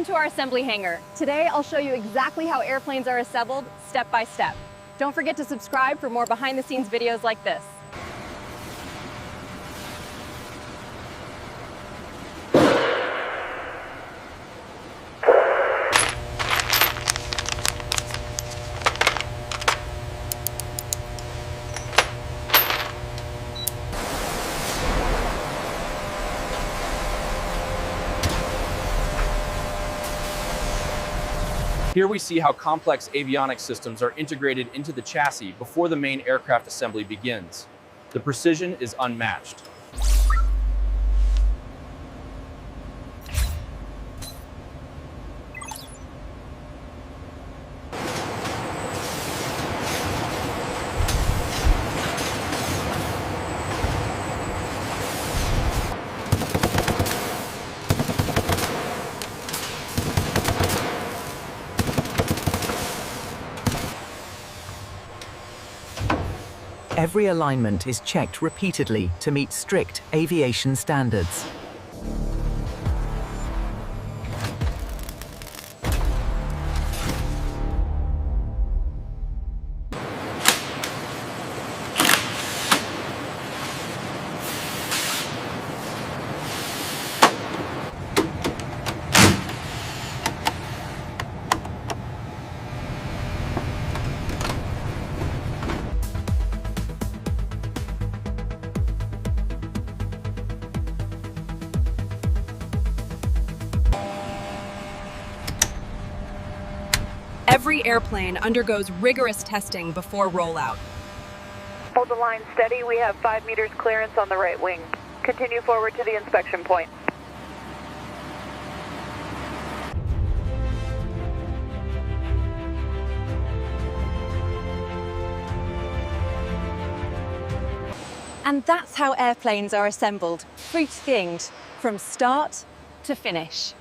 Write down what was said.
Welcome to our assembly hangar. Today, I'll show you exactly how airplanes are assembled, step by step. Don't forget to subscribe for more behind-the-scenes videos like this. Here we see how complex avionics systems are integrated into the chassis before the main aircraft assembly begins. The precision is unmatched. Every alignment is checked repeatedly to meet strict aviation standards. Every airplane undergoes rigorous testing before rollout. Hold the line steady. We have 5 meters clearance on the right wing. Continue forward to the inspection point. And that's how airplanes are assembled, fruit-themed, from start to finish.